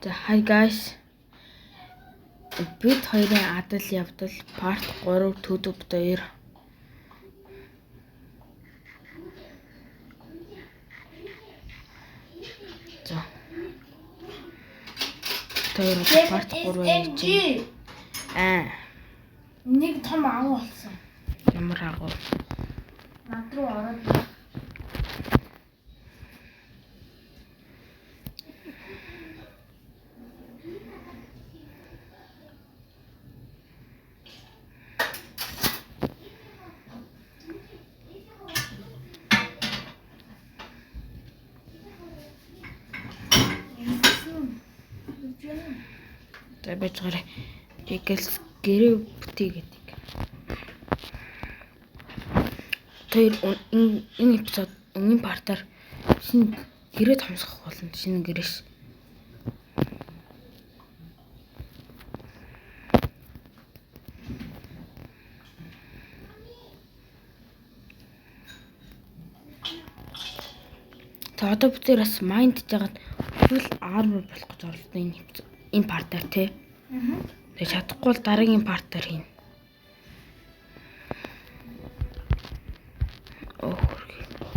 Hi guys. Бид хоёрын адал явдал part 3 төдөв 2. За. Тэр part 3 яаж нэг том агуу болсон. ямар агуу? Над руу ороод За байж гараа. Pickles гэрээ бүтээ гэдэг. Тэр энэ эпизод энэ партаар шинэ гэрээ томсгох болно. Шинэ гэрээш. За одоо бүтээр бас майнд жагаад full armor болох гэж оролдсон энэ партаар тий. Тэгээ чадахгүй бол дараагийн партаар хийнэ.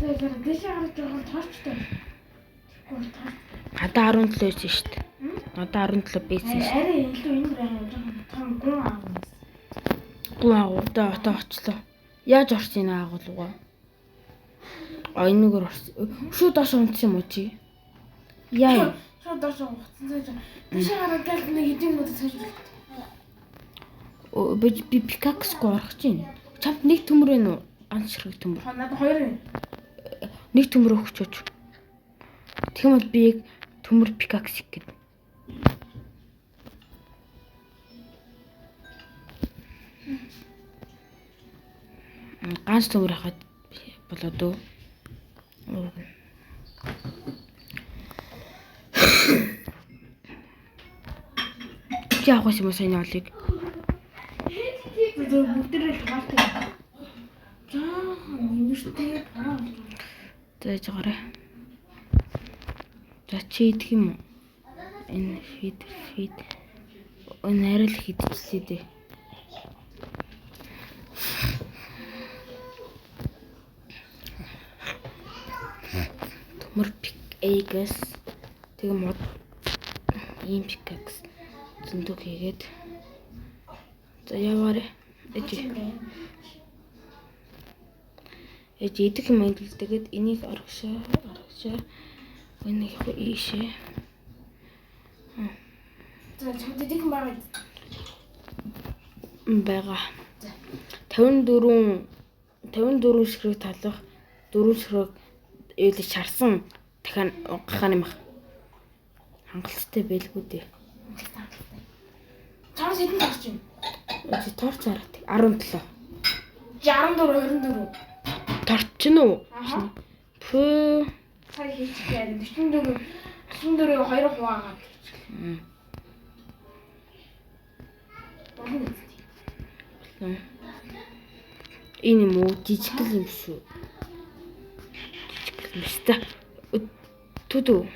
за дэшээ харж байгаа тоочтой. Надаа 17 байсан шүү дээ. Надаа 17 байсан шүү. Арай илүү энэ жоохон том гүн агуу. Гүн агуудаа отоо очлоо. Яаж орсон энэ агуулгаа? Энэгээр орсон. Шууд доош унтсан юм уу чи? Яа. Шууд доош унтсан. Дэшээ хараад гал нэг эдийн мод цааш. Би пикакс гоорох чинь. Чамд нэг төмөр вэ нүү? Ганц ширхэг төмөр. Надад 2 байна. Нэг төмөр өгчөөч. Тэгм бол би яг төмөр пикакс их гээд. Ганц төмөр хахад болоод үү? Чи авах юм сайн олыг. Бүгдээрээ хавтаа. За нэмэртэй параа. Зааж гараа. За чи идэх юм уу? Энэ фид. Нарай л хидчихлээ дээ. Төмөр пик эгс тэг мод ийм пикакс зөндөө хийгээд за яваарэ. Ээж идэх юм ангил тэгээд энийг аргашаа. Энийг ийшээ. За чамд идэх юм байгаа. Бага. 54 ширхэг талах 4 ширхэг ээлж шарсан дахин угахаа нэмэх. Хангалттай байлгүй дээ. Чамд хэдэн тарч юм? Чи торч хараад 17. 64 24. Торчин уу? Пүү. Сая хийчих яа 44 2 хуваагаад. Энэ юм уу? Жижиг юм шүү. Жижиг юм шүү та. Түдүү.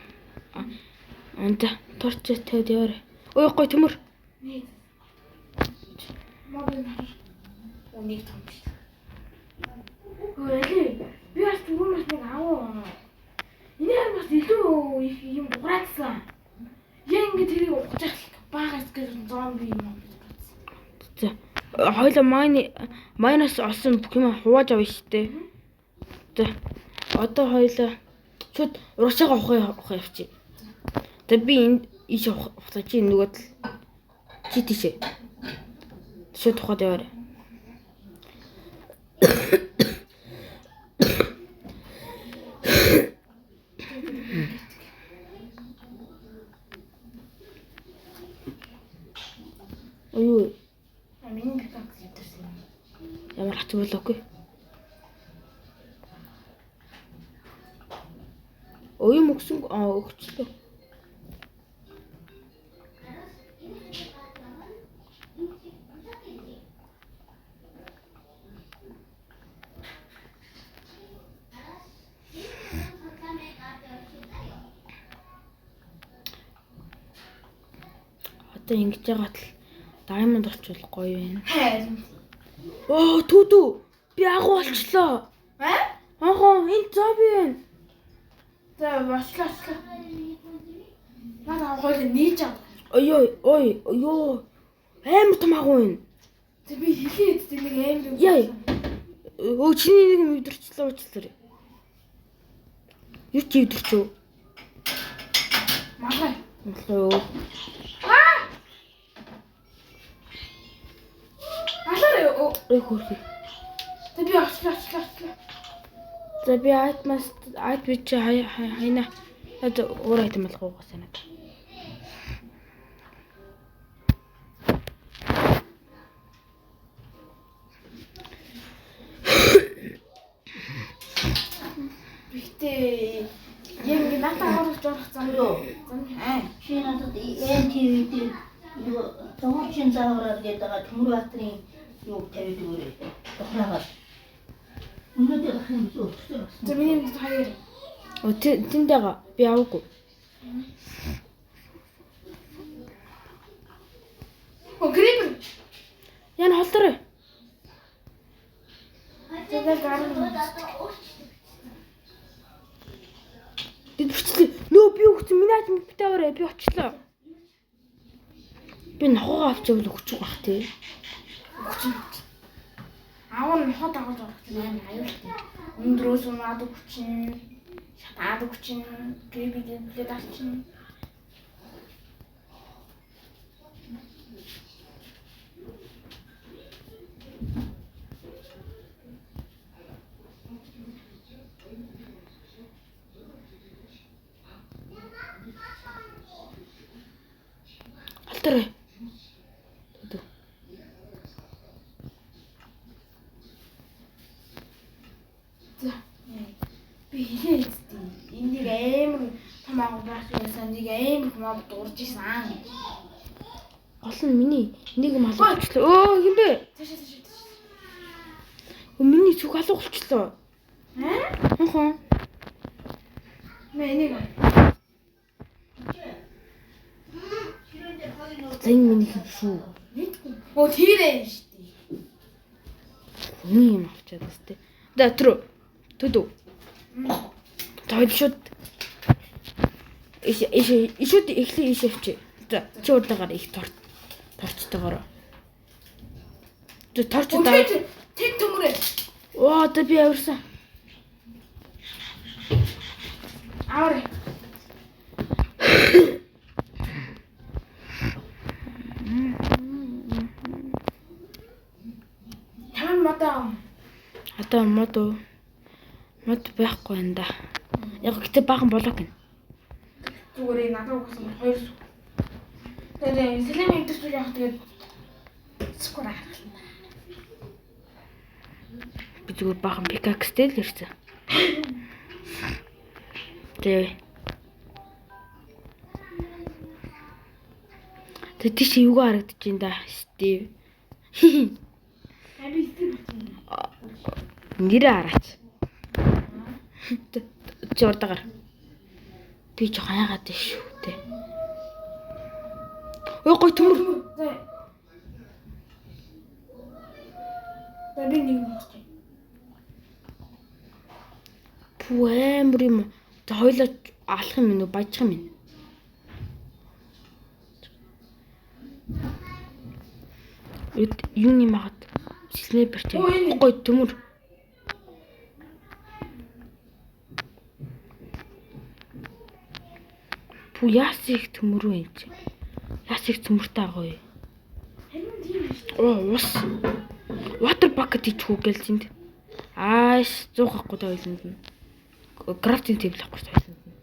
Анта торч тавьд яваа. Ой гой төмөр. Нэг. Мобиль. Нэг том шүү. Ой, би бас түмээс нэг аваа. Энэ бас илүү их юм бураацсан. Яа ингэ тэрийг ухаж багаас гэж зомби юм. За. Хойло майнас олсон бүх юм хувааж авна штэ. За. Одоо хойло шууд урагшаага ухаа явчих. За би энд ийш ухлаа чи нөгөөд чи тийшээ. Шууд ухаад яваарай. Ой. Миний пикакс ятсан. Ямар хац болоогүй. Ой мөксөн өгчлөө. Та ингэж яагаад л diamond олчвол гоё юм. Харин. Оо түдүү. Би агуу болчлоо. Ахаа энэ зомби байна. За бослоо. Надаа гоё нээж аа. Ой ёо. Амар том агуу байна. Тэг би хэлээд тэ нэг амар. Яа. Өө чиний нэг өдөрчлөө уучлаарай. Юу чи өдөрчөө? Махай. Оо. Алаа Ой хөрхи. тэг би очлоо. За би айт би чи хайна. Над өөр айтем болох уу санаад. Бихтэй яг надад оруулж орох зам юу? Чи надад ТV-д юу томчин заавраар гэдэг Төмөрбаатарын юу тавьд өгөөрэй. Тухраагаар. Өнөөдөр ахын зөвхөн. За миний хоёр. Оо тэндээга би аваагүй. Грипер. Яна холдорой. Тэгээд гарна. Би бүрчлээ. Нөө би өгсөн миний айтем битээ аваарай. Би очлоо. Би нохоо авчвал өгчих бах тий. Аавн хот аваад орох юм аюултай. Өндрөөс унаад өгчин. Шатаад өгчин. Грипер гэдэг авчин. Холдорой. За. Би хэлээд энийг амар том агуу байх юмсан нэг амар мод дурж исэн. Гол нь миний нэг юм алуулчлаа. Өө хинбэ? Тааш. Миний зүг алуулчлаа. Хаа? Энийг Зэн миний хэв шүү. мэдгүй. Оо тийрээ штий. Миний юм авчаад өстэй. Да тру. Түдүү. Тойд шууд. Ишүүд эхлээ ишээвч. За чи урдаагаар их торчтойгоор. Тэ торч даа. Тэд төмөрөө. Оо одоо би авирсан. Аваа. Таман мата. Одоо мод байхгүй энэ да. Яг гэтээ баахан болоо гин. Зүгээр надад өгсөн хоёр сүү. Тэгээд сэлэм интервью явах тэгээд скор харах. Би зүгээр баахан пикакстэй л ирсэн. Тэ тийш юугаа харагдаж байна да. Стив. Би стив. Нэрээ хараач. Чи урдаагаар. Би ч хаягаад байна шүү дээ. Ой гой төмөр. За би нэг юм. Пүү амар юм. За хоёлоо алах юм уу, баяжих юм. Юуны магад снайпер тийм. Гой төмөр. Пүү яасыг төмөр вэ чи? Яасыг төмөртэй агуу. Оо ус. Water bucket хийчихүү гээл зинд. Ааш 100 гахгүй тойлонд нь. Крафтинг тейбл авахгүй тойлонд нь.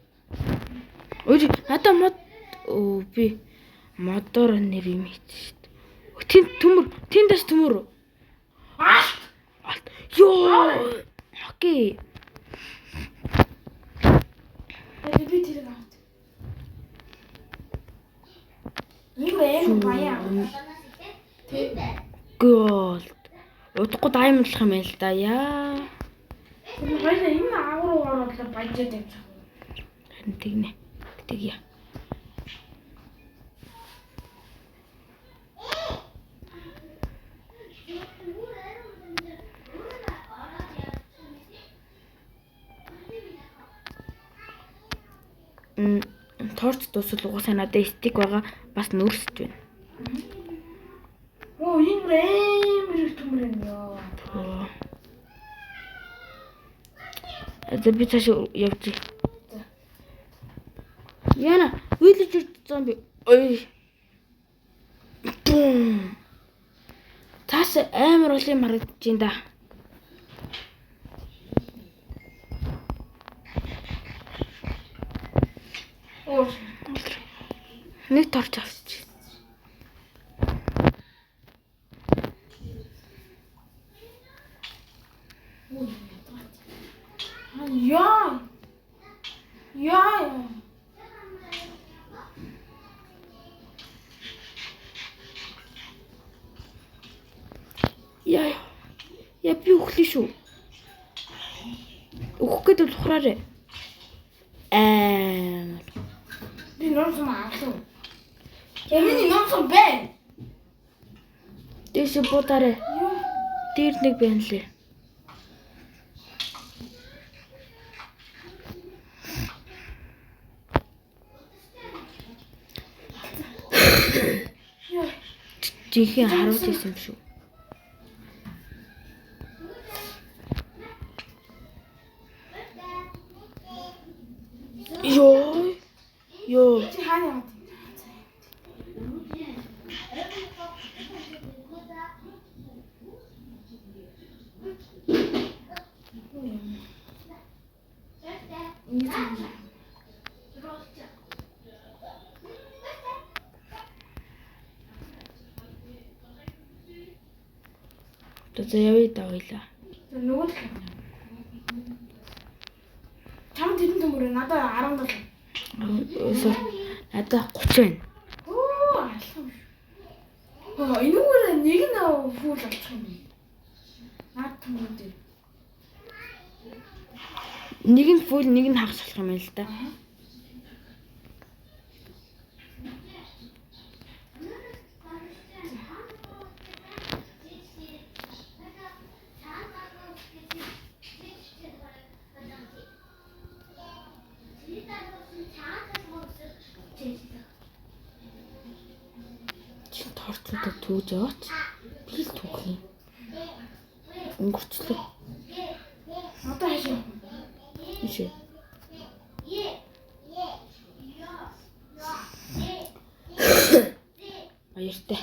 Ой надаа мод би модоор нэр юм хийчих шүү дээ. Тэнд төмөр, тэндээс төмөр. Алт. Йоо. Окей. Би тэр аваад. Ийм баяа. Гол. Удахгүй даймондлах юм байл да яа. Тэр хоёлаа энэ агуу ороод баяжаад явчих. Харин тэгнэ. Тэгье. торч дуусвал угаасаа надад стик байгаа бас нүрсэж байна. Оо энэ бүр амар их төмөр юм ёо. За би цааш явчих. Яна, villager зомби. Ой. Тас амар бол юм харагдаж байна да. Оо Нэг торч авчих. яа. Яа. Яа. Я би өглөө шүү. Өөх гэдэг ухраарэ. Би нөөсөн аалуу. Миний нөөсөн бэ. Дэше бутаарэ. Юу? Дээр нэг байна лээ. Яа. Жинхэнэ харуул байсан юм шүү. Ёо. Чи хаана яваад? За явъя даа хоёлаа. Нөгөө л. Чам тэдэн төмөр надад 17. Өсөө надад 30 байна. Оо алхам. Оо энэгээр нэг нь фул авчих юм. Наад төмөр дээр. Нэг нь фул, нэг нь хагас болох юм байна л да. Чин торчлуудаа түүж яваач. Би л түүх юм. Өнгөрчлөө. Одоо хаашаа. Ишээ. Баяртай.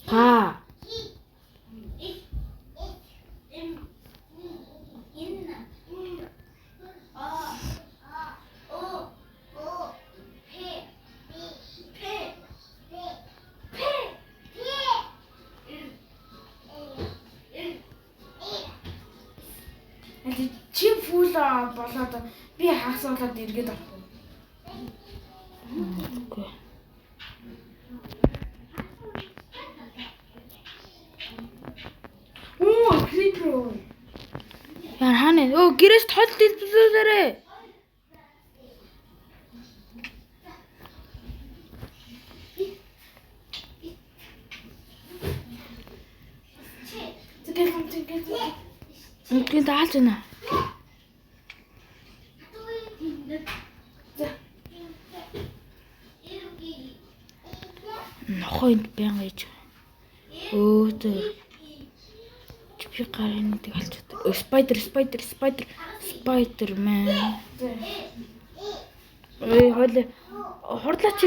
Ха. Чи фул болоод би хагасуулаад эргээд авах. Окей. Оо крипро. Яа хаана? Оо гэрээс тол дэлбэлээрээ. Тэгээс. Үнэн даалж байна. Нохойд бян гэж. Өөдөө. Би гарын нэг алчаад. Spider-Man. Ой, хойлоо. Хурлаач.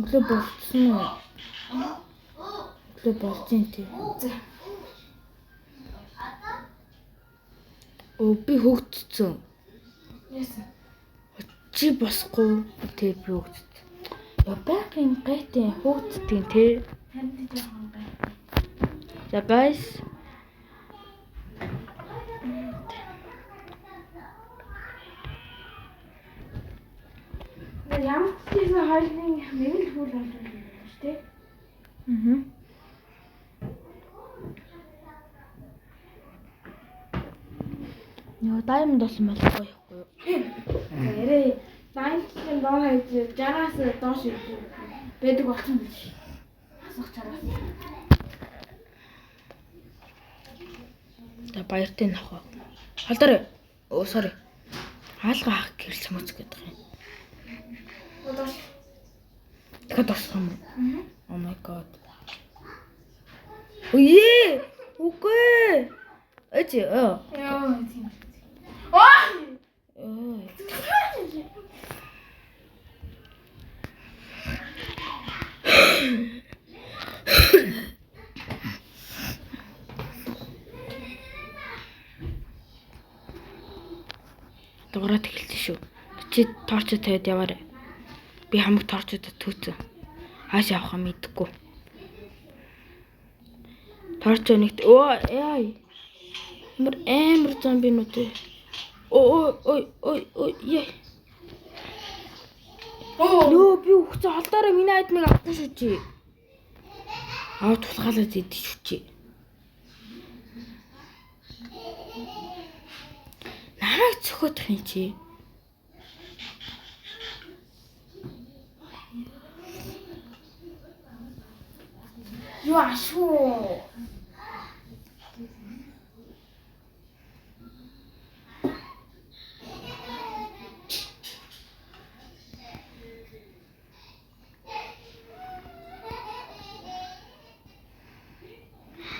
Өглөө болцсон уу? Өглөө болцсон тий. Оо би хөгжсөн. Яасан. Чи босхгүй тий би хөгжсөн. Яа баагийн гайтай хөгждгийн тий. Харин жоохон бай. За guys. Ямар ч зүйл хоёрын нэг л хөл болж байна шүү дээ. Яа diamond болсон болохгүй юу? Ярээ 90-ийн доор хайж 60-аас доош байдаг болсон биш. Асах чараас. За баяртай нөхөө. Халдаар. Оо sorry. Хаалга хаах гэрэл цамц гэдэг юм. Доош. Дахиад орсон юм. Oh my god. Үе! Үгүй. Эцээ. Яа тийм. Ой! Ой. Дуурайт эхэлсэн шүү. Чи торч тавиад яваарай. Би хамаг торчуудад түүцэн. Хааш явахаа мэдэхгүй. Торч нэгт оо яа. Амар зомбинууд. Ой яа. Нөө би өгцөө холдоороо миний айдмыг авахгүй шүү чи. Аа тулгаалаад идэв шүү чи. Намайг цохотх юм чи. Юу ашгүй.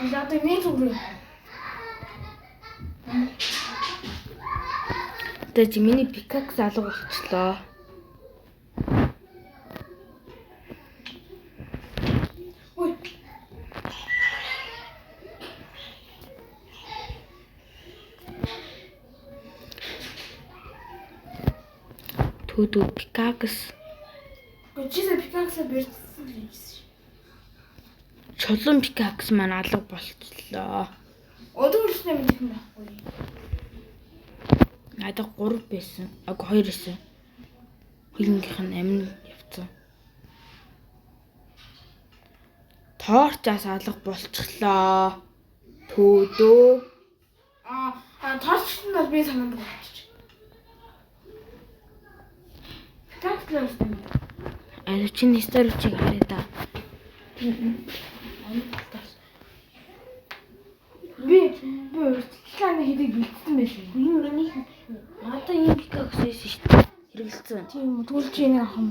Одоо нэг зүгээр. Тэ миний пикакс алга болчихлоо. Ой. Түүдүү пикакс. Чисээ пикаксаа бэрдсэн л юмсэн. Чулуун пикакс маань алга болчихлоо. Өдөрчнөө мэдэх юм байхгүй. Надад 3 байсан. Агүй 2 байсан. Хилэнгийнх нь амин явцсан. Торчаас алга болчихлоо. Түүдөө. Торчт нь бол би санаанд болчих. Пикакс л юм. Аа чиний сторичийг харъя да. Би урьдчилгааны хэдийг бэлдсэн байсан. Энэ миний надад ийм пикакс байсан шүү дээ. Хэрэгэлцэн. Тийм үү, түлж ийн ах юм.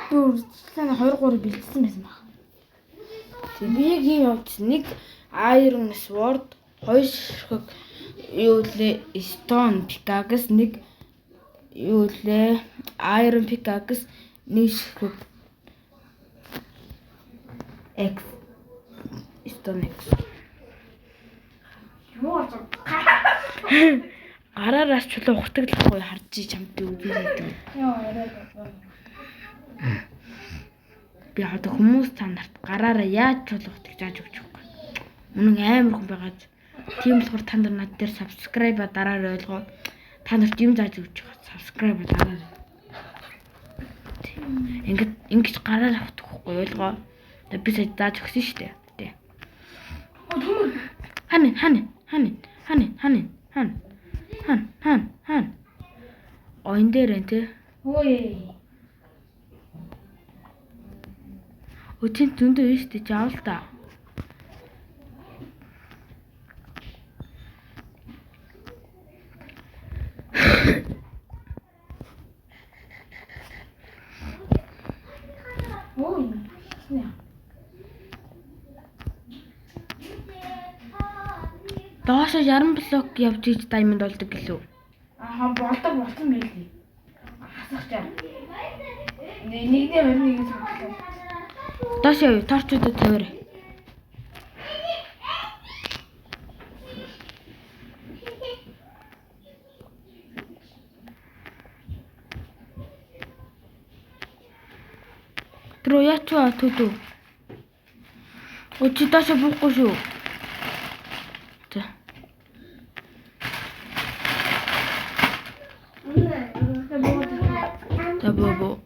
Би урьдчилгааны 2-3 бэлдсэн байсан баг. Тийм би яг ийм явуулсан. Нэг Iron Sword, 2 ширхэг юу лээ Stone pickaxe, нэг юу лээ Iron pickaxe, нэг ширхэг X Stone X. Юу аа. Гараараас чулуу ухтаглахгүй харж чамд үзүүлээд. Яа яриад. Би одоо хүмүүс та нарт гараараа яаж чулуу ухтаг зааж өгч байгаа. Үнэн амар хүн байгаад. Тийм болохоор та нар над дээр subscribe дараарай ойлгоо. Та нарт юм зааж өгч байгаа. Subscribe дараарай. Ингэж гараараа ухтахгүй ойлгоо. Би сая зааж өгсөн шүү дээ. Тэ. Хань. Оин дээр энэ тэ. Ой. Өчигд зөндөө биш дээ жаавал та. Ой. Доошо 60 блок явж иж даймонд болдог гэлөө. Болсон байлээ. Хасах чам. Нэгнээ мөрнийг сонголоо. Доошо яв торчуудад тавиарай. Троо ячаа төдөө. Өчигд доошо буухгүй шүү. Табоо.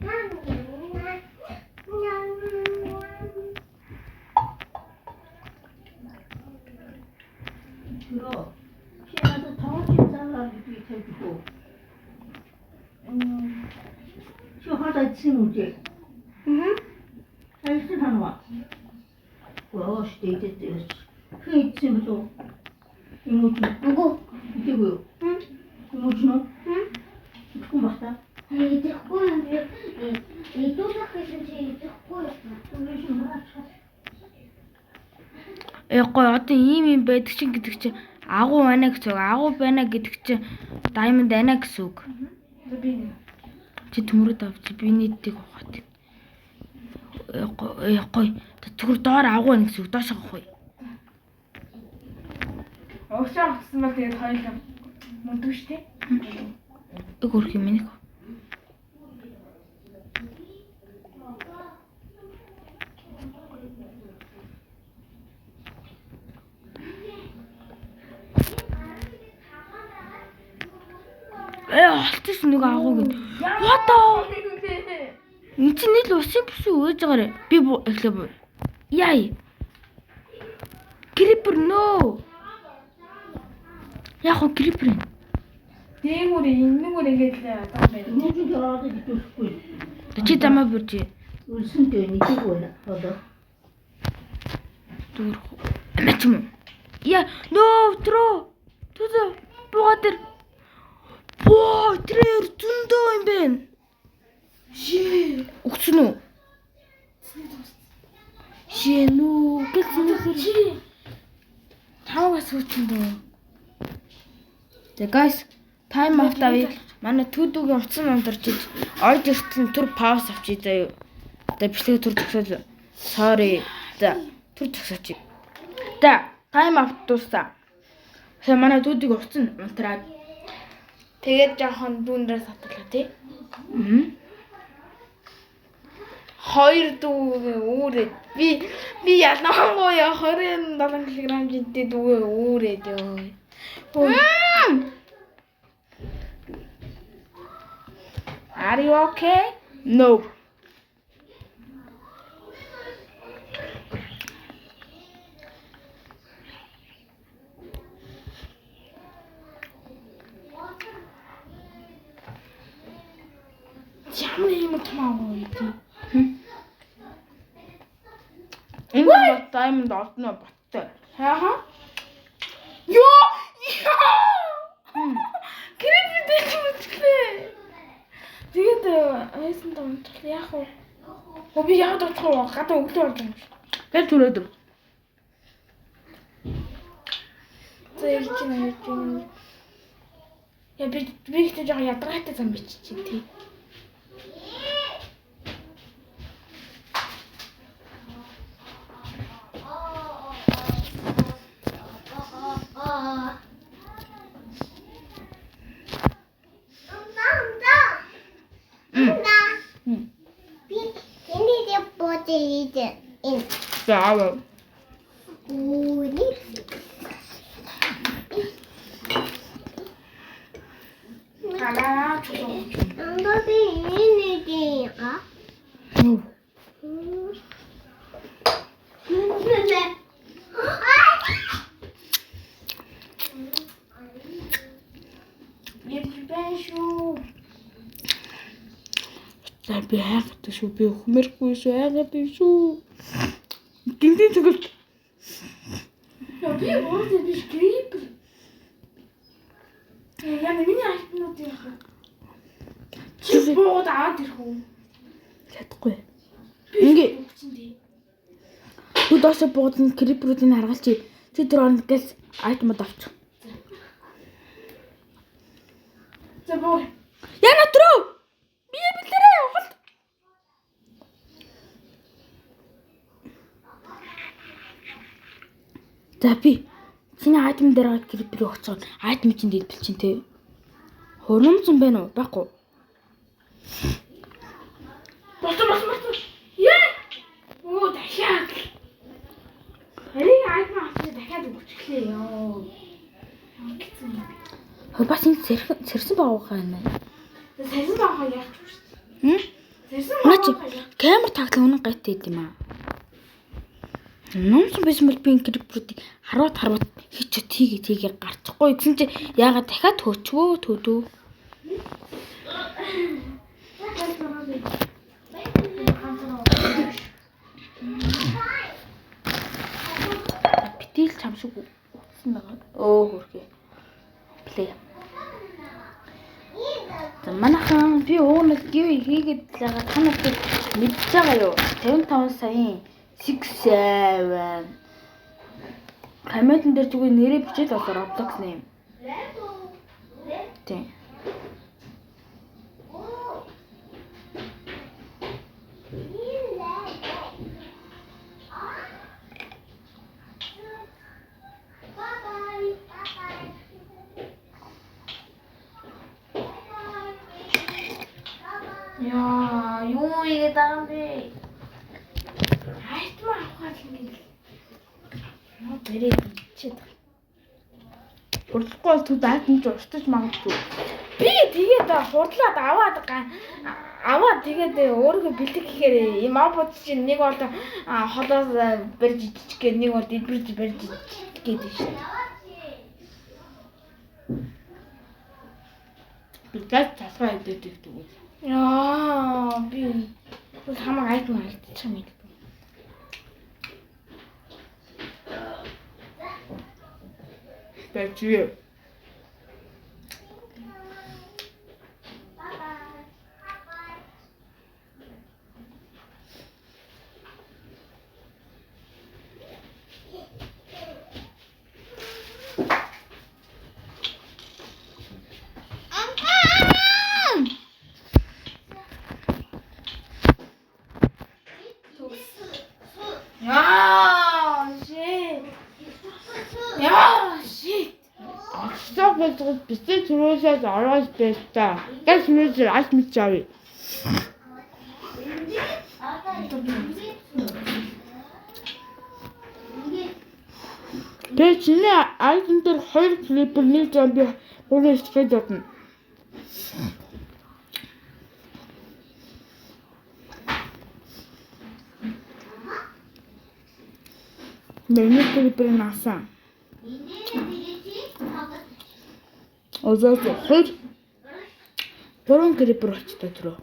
그거 피아노 덩어리 싸우라고 이렇게 해주고 Хамаад ажсан юм үү? Ажсан танаа. Өөш дэйдэж. Хин идсэн болов. Юм уу? Үгүй. Идэгүй юу? Юм уу? Идэхгүй бахта. Идэхгүй юм би. Идүүлэх гэсэн чи идэхгүй юм. Гой одоо ийм байдаг чинь гэдэг чинь агуу байна гэсэн үг. Агуу байна гэдэг чинь diamond байна гэсэн үг. Би Чи төмрөд авч би нийтийг ухаад. Гой түр доор агуу байна гэсэн үг. Доош авах уу? Өчөө авсан бол тэгээд хоёулаа мөндөг штэ. Өгөх юм минийх. Алтс нэг агуу гин. What? Энд чинь нийл усын бүсээ өөж байгаарэ. Би эхлэв. Яй. Creeper no. Яг хоо creeper. Дээгүүр иннэгүүр ингээд л одоо байна. Юм уу ороод идэхгүй. Чи замаа бүрж. Үлсэнтэй нэггүй байна. Одоо. Дүр. Амч юм. Я no тро. Тоо. Богатэр. Боо, тэр зөндөө юм бэ. Шээ. Өгсөн үү? Шээ нүү. Гэсэн Чи тавгаас үүсэн дээ. Тэгээ guys, time out авъя. Манай төдөөгийн утсан номдорч ойд ертэн түр пауз авчий заяа. Тэгээ бичлэгээ түр төгсөөл. Sorry. За, түр төгсөөч. За, time out дуусаа. Тэгээ манай төдөөгийн утсан унтраад тэгээд жоохон дүүнрээ сатглаа тий. Хоёр дүүгээ үүрээд би ялангуяа 27 кг жинтэй дүүгээ үүрээд ёо. Are you okay? No. Ямар юм томоо тий. Энэ diamond олдно баттай. Хааха. Ёо! Крэпи дэч мэтлээ. Тэгээд айсан донт яах вэ? Би яагаад бодох вэ? Гадаа өглөө болж байгаа юм шиг. Гэл түрээд. За яаж юм. Я би ихтэй жоо ядаргаатай зам биччихээ тий. За. Алаа чуу. За би хайгаад шүү. Би өхмөргүй шүү. Хайгаад шүү. Гинтийн цогт. Я би өөрөө биш creeper. Я миний альтнууд яах вэ? Чи бод аваад ирэх үү? Чадахгүй. Ингээ Ту доошо буудан криперүүдийг харгалч чи тэр оронд гэс айтмод авч. За боо. Яна түрүү. Би бэлэрээ явахад. За би чиний айтм дээр гад криперийг оцоод айтм чинь дэлбэл чинь те. Хурамцсан байна уу? Баггүй. Бос. Яа! Оо дахиад. Харин айтмаа авчих дахиад өгчлээ ёо. Бас энэ сэрсэн баахаа юм байна. Сэрсэн баахаа яах вэ? Сэрсэн Наач баахаа. камер таглах үнэн гайтай юм аа. Номсон байсан бол би криперүүдийг харуут хийч тийгээ гарчихгүй гэсэн чи яагаад дахиад хөөчвөө төдөө. шиг утсан байгаа. Өө хөрхий. Плей. За манайхан би уунаас гів хийгээд байгаа та нарт мэдж байгаа юу? 55 саяын 67 комментэн дээр зүгээр нэрээ бичээд болоо Roblox name. Тийм. Яа, юу игээд байгаа юм бэ? Айтмаа авахад ингэ. Ноо бэрээ ичээд. Урдлахгүй бол түд айтан ч устж магадгүй. Би тэгээд хурдлаад аваад тэгээд өөрийгөө бэлдэх гэхээр юм аваад чинь нэг бол холоос барьж иччих гээд нэг бол дэлбэрж барьж иччих гээд шүү. Би газ тасгаа идээд тэгдэг. Яа, би хамаг айтмаа алдчих юм ийм. Бачи. Яа, shit. Ачтаа болоод бистэ түрүүсээс ороод байста. Газ мэж аль мэд чавь. Тэ чиний айдэн дээр 2 клипер нэг зомби өөрөө стгээд бодно. Миний клипер насан. Озоос хөр 3 клипер очтой түрүү.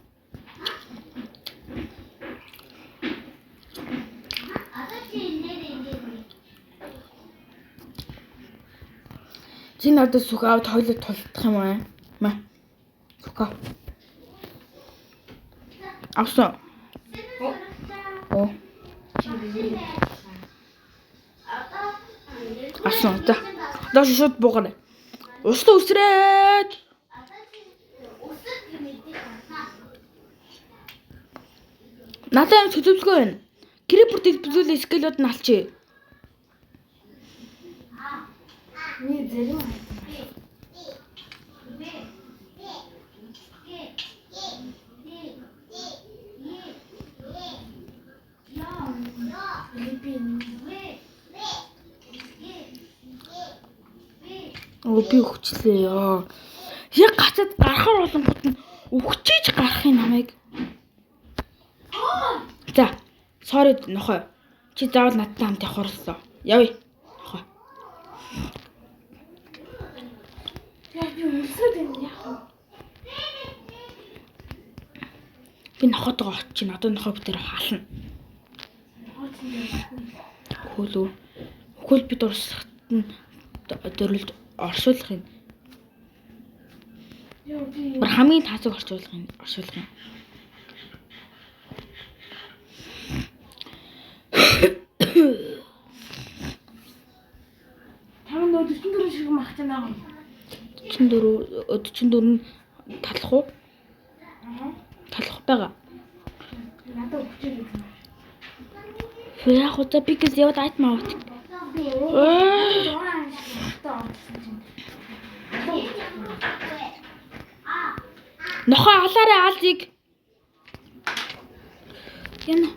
Чи надад сүх аваад хойлоо тулдах юм аа. Ма. Сүх. Авсан. Оо. Авсан та. Даш шууд буугаарай. Устаа үсрээд. Надад юм төлөвлөгөө байна. Крипертийг бүлүүлээ скелет нь алчи. Ни зэрэг. Оо би өгчлээ яа. Яг гацад гарахаар болонгот нь өгчээж гарахын намайг. За, sorry нохой. Чи заавал надтай хамт явах орлоо. Явъя. Нохой. Яа, би үлсээд байна яах вэ? Би нохотойгоо очиж надад нохой бүтээр хаална. Хөлөө. Хөл бид урсахт нь дөрөлд оршуулах юм. Яа, би Хамгийн таацыг оршуулах юм. Тав нөө 44 шиг мах тань байгаа. 44 нь талах уу? Талах байгаа. Надад өгчээ гэдэг. Яг удаа би гэж яваад айт маа. Нохоо алаарай аалзыг. Яна.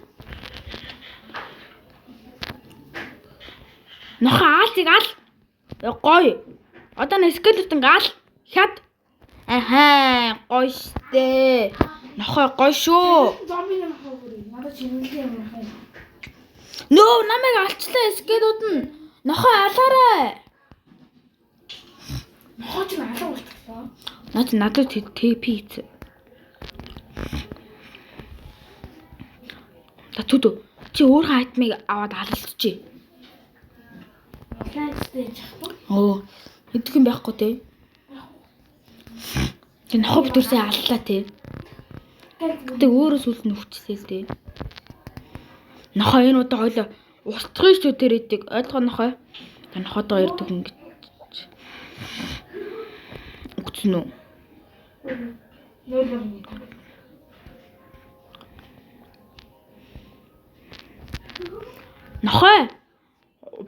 Нохоо аалзыг ал. Гоё. Одоо нэг скелетон гал. Хят. Ахаа, гоё штэ. Нохоо гоё шүү. Зомби юм хаврыг. Надад чимэлтэй юм хаа. Нөө намайг алчлаа скелетууд нь. Нохоо алаарай. Нохоо ч алаа болчихлоо. Надад TP хийц. Татүдөө чи өөрөө айтмыг аваад алалцчих. Атлантистэй яж хаа. Оо. Идэх юм байхгүй те. Тэг нохоо бүтэрсээ аллаа те. Тэг өөрөө сүлд нь өвчлээ л те. Нохоо энэ удаа хойлоо устгах шүү тэр идэг. Ойлгоо нохоо. Тэг нохоодоо ирдэг ингэж. Үгцэн үү? 0.1. Нохоо.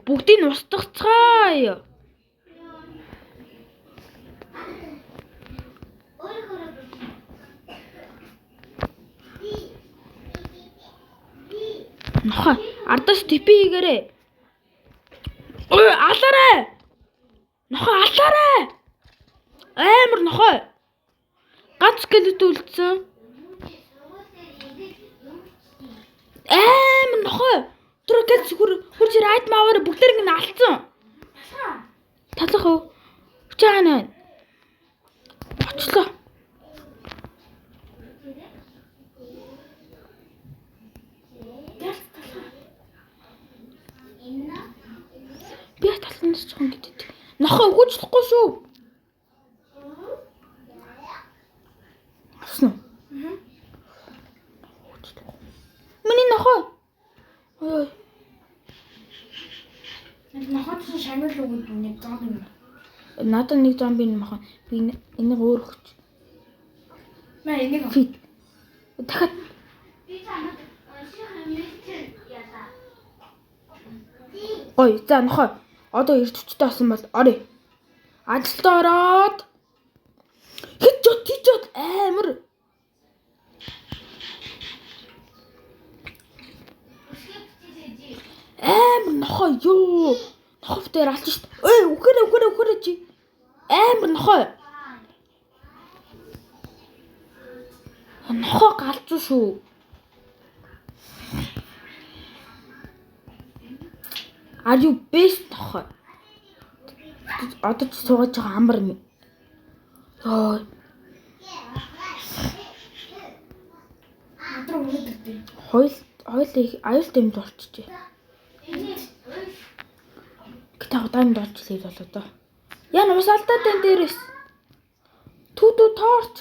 Бүгдийг нь устгацгаая. Нохоо, ардаас типи хийгээрэй. Ой, алаарай. Нохоо, алаарай. Амар нохоо. Ганц скелет үлдсэн. Амар нохоо. Тэр гэлс хурж айт мааваар бүгдэрийг нь алдсан. Талах уу? Чаана. Очлоо. Би талхнаас жоохон гэдэг. Нохоо өгөөчлөхгүй шүү. Аснаа. Миний нохоо. Ой. Нохот шанал өгөөд нэг зоог юм. Надад нэг зомби нохоо. Би энийг өөр өгч. Маа энийг Фит. Дахиад ой, за нохоо. Одоо ирж хүчтэй болсон бол орё. Ажилдаа ороод хичээд амар. Амар нохоо юу. Нохоо дээр алж шít. Ой, үхэрэ чи. Амар нохоо. Нохоо галзуу шүү. Are you best нохоо? Одоо ч суугаж байгаа амар юм. Йоо. өдөр өгөөдөртэй. Хойлоо их аюултай юмд орчихжээ. Гэтэ удаанд орчлээ болоо доо. Яа ус алдаад энэ дээрээс. Түдүү торч.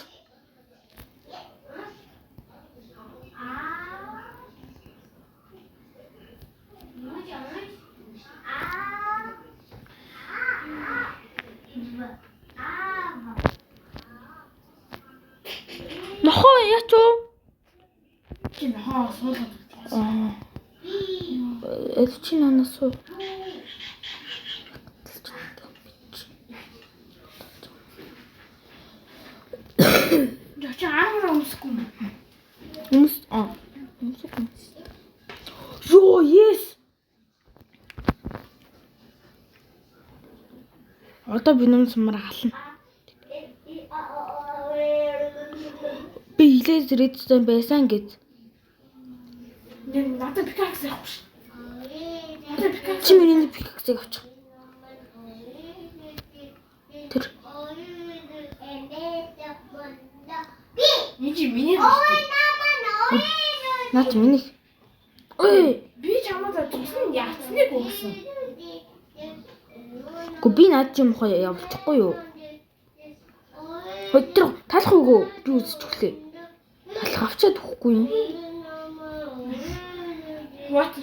Нохоо яач уу? Чи нохоо суулгаад. Чи нанаас уу? Яа чи аараа өмсөхгүй юм. Өмсөхгүй. Ёо, yes. Одоо би нүн сумаар хална. Би хилээд редстон байсан гэж. Яг надад пикакс явах ш. Надад пикакс. Чи миний пикаксыг авчих. Тэр Ничи миний. наач миний. Ой, Би чамд зүгсэн яцсныг өгсөн. гоо би наад чи мохоо явуулчихгүй юу? Өдөр талах үгүй би үзэж өглөө. Талах авчаад өгөхгүй юм. What?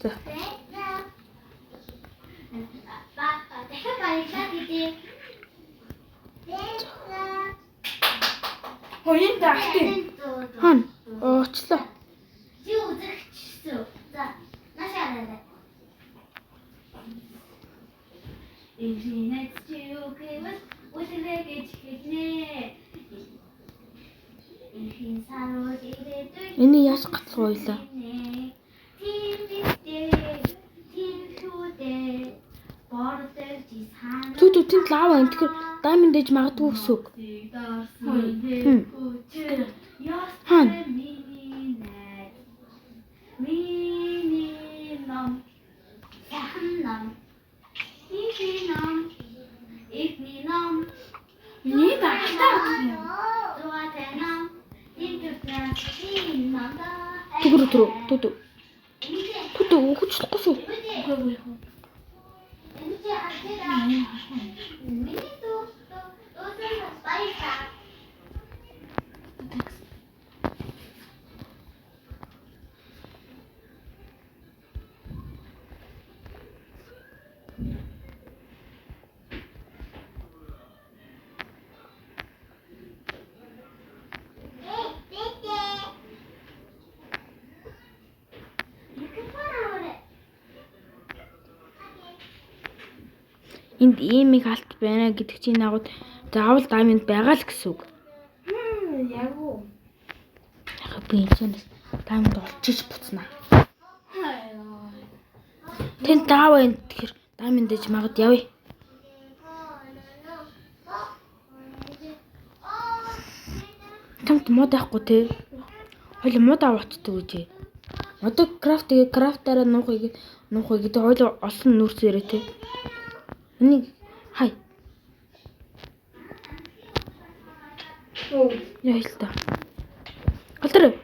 За. дахиад баярлалаа гэдэг. Хоёрын дахтын. Хаана? Оочлоо. Чи үзэгчсэн. За, нашаарай. Интернет чи үгүй үсэлэгэж хэлнэ. Ихин сарууд ирээдүй. Энийг яаж гатлах байлаа? Түтүү тэнд лава энэ тэгэхээр даймонд ээж магадгүй гэсэн үг. Хаана? Миний ном. Яхан ном. Ихний ном. Ихний ном. Миний дахтаа. Зугатай ном. Интэрнэт ном. Түгүр түтүү. Түтүү өгөчлөхгүй шүү. Үгүй. Энд ийм их алт байна гэдэг чинь наагууд заавал даймонд байгаа л гэсэн үг. Яг уу. Яг би энэс даймонд олчиж буцнаа. Тэн дааваа энэ тэгэхээр даймонд ээж магад явъя. Тамт мод авахгүй те. Хойло мод аваачдаг үжи. Одоо крафтаараа нуухыг гэдэг хойло олсон нүрсээрээ те. Энийг хай. Яа л та. Алтар.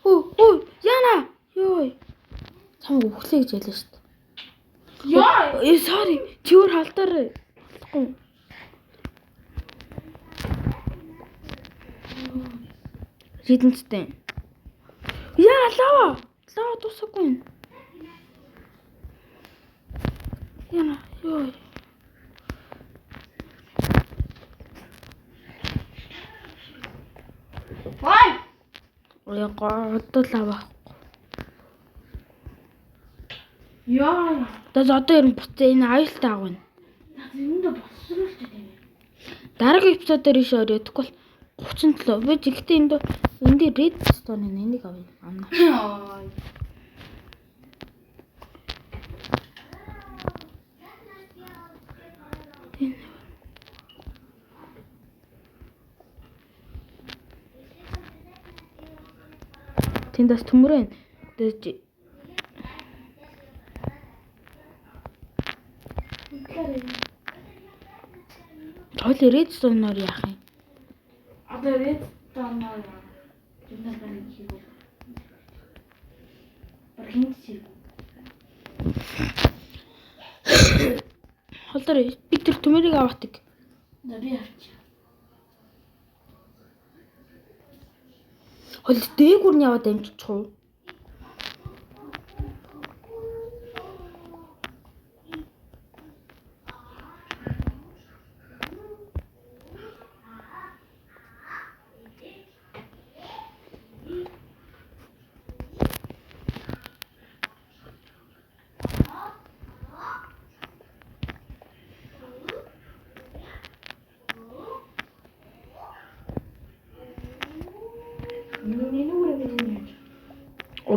Оо, яана. Йой. Чамаг өглөө гэж ялаа шүү дээ. Яа. Sorry. Чиүр халдаар. Ридэнцтэй. Яа, лава. Лава тусахгүй. Яна, ёо. Вай. Ой, одоо лава. Яа. Одоо ер нь буцаа энэ аюултай аав байна. Энд босролч тийм. Дараагийн эпизодоор иш орё. Тэгвэл 37. Би гэхдээ энд red stone энийг авъя. Амна. Тэндээс төмөрөө. Тойл red stone-оор яах юм? Одоо red stone-оор энэ хийв. Бархинд хийв. Холдор би тэр төмөрийг аваатыг. Би авчих. Хол дээгүүр нь яваад амжиж уу?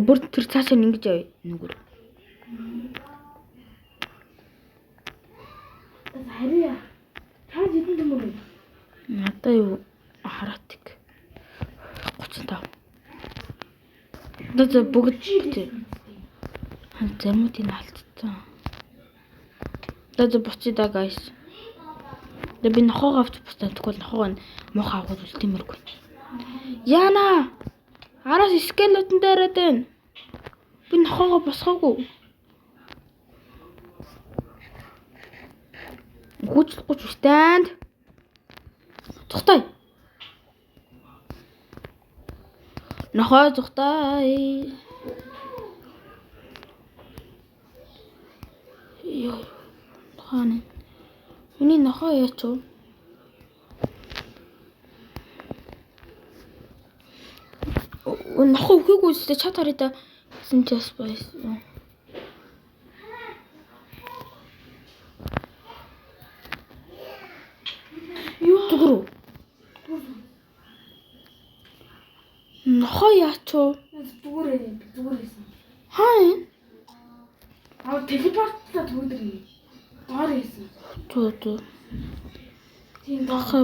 Бүр тэр цаашаа ингэж явъя нүгүр. Харьяа. Таа зэдэн юм уу? Надаа юу хараатик. 35. Одоо бүгд тий. Замуудын алдсан. Одоо буцъя да guys. Би нохоо авч буцаа тэгвэл нохоо мох авах үл тиймэргүй. Яна! Араас скелетон дээрээ дэн. Би нохоогоо босгоогүй. Гүчлэхгүй stand. Зухтай. Нохоо зухтай. Ёо. Хаана? Миний нохоо яач вэ? Нохоо өгөөгүй ч чад харъя да. Гэсэн ч бас байсан. Юу зүгрүү? Нохоо яач вэ? Зүгээрсэн. Хаа? Телепортлоо төгөдрий. Доор хийсэн. Туу. Тийм Нохоо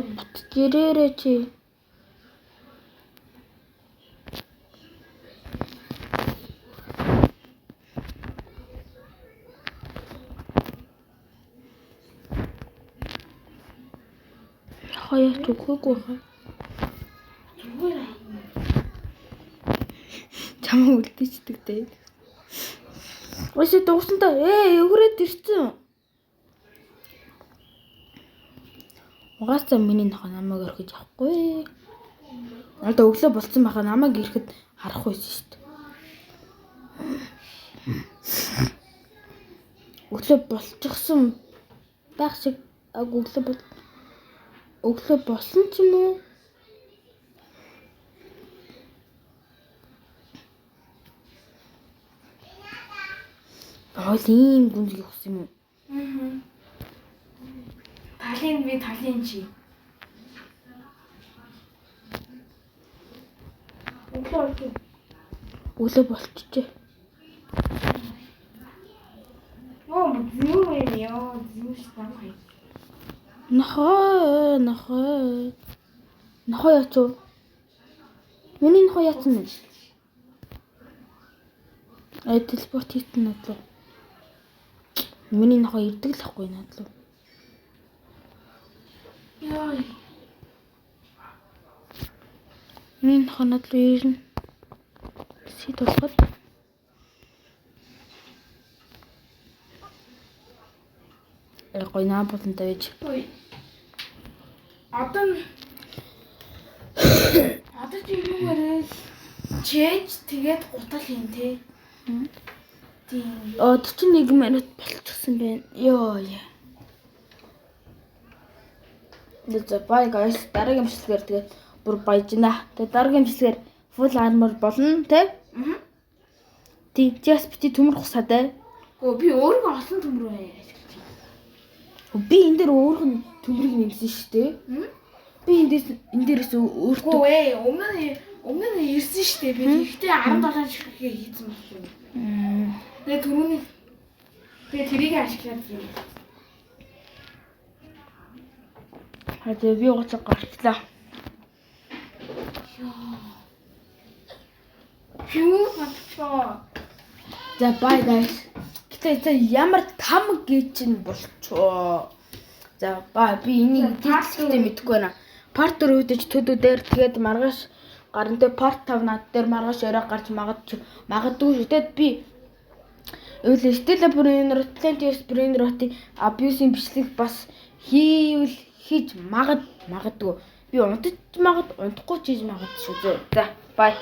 гэрээрээ чи. Хаяа зүгөөгүй хаа. зүгээр. Чамаа үлдээчдэг дээ. Өөсөө дуусантаа өгрөөд ирсэн. Угаасаа миний нохоо намайг орхиж авахгүй. Надад өглөө болцсон байхаа намайг ирэхэд харах байсан шүү дээ. Өглөө болчихсон байх шиг өглөө болсон ч юм уу? Хоол ийм гүнзгий ухсан юм уу? Талын чи. Өглөө болчихжээ. Зүүш тамхай. Нохоо яач вэ? Миний нохоо яатсан юм? Телепорт хийсэн надлуу. Миний нохоо ирдэг л ахгүй надлуу. Яа. Миний нохоо надлуу ирнэ. Сид болоход. Гой наабуулантай байж. Одоо чи юу гэрээ? Чээж тэгээд гутал юм те. Тийм. 41 минут болчихсон байна. Йоо. За бай guys, дараагийн бичлэгээр тэгээд бүр баяж байна. Тэгээд дараагийн бичлэгээр full armor болно те? Тийм, just бити төмөр хусаа те. Би өөрөө олон төмөр байна. Би энэ дээр өөрх нь төмрийг нэгсэн шүү дээ. Би энэ дээрээс өөртөө өмнө нь ирсэн шүү дээ. Би ихтэй 17 чихээ хийсэн байна. Тэгээ түрүүний тэрийг ашиглаад юм. хажаа би гоц гарчлаа. Юу батчаа. За bye guys. Гэтэ ямар там гэж нь болчихоо. За бай би энийг дийцэлтэй мэдэхгүй байна. Part 4 үдэж төдүүдээр тэгээд маргааш гарантай part 5 над дээр маргааш орой гарч магадгүй шүү. Тэгэд би Stella Bruno, Atlantis Bruno-ийн abuse-ийн бичлэг бас хийж магадгүй. Би унтахгүй ч хийж магад шүү. За bye.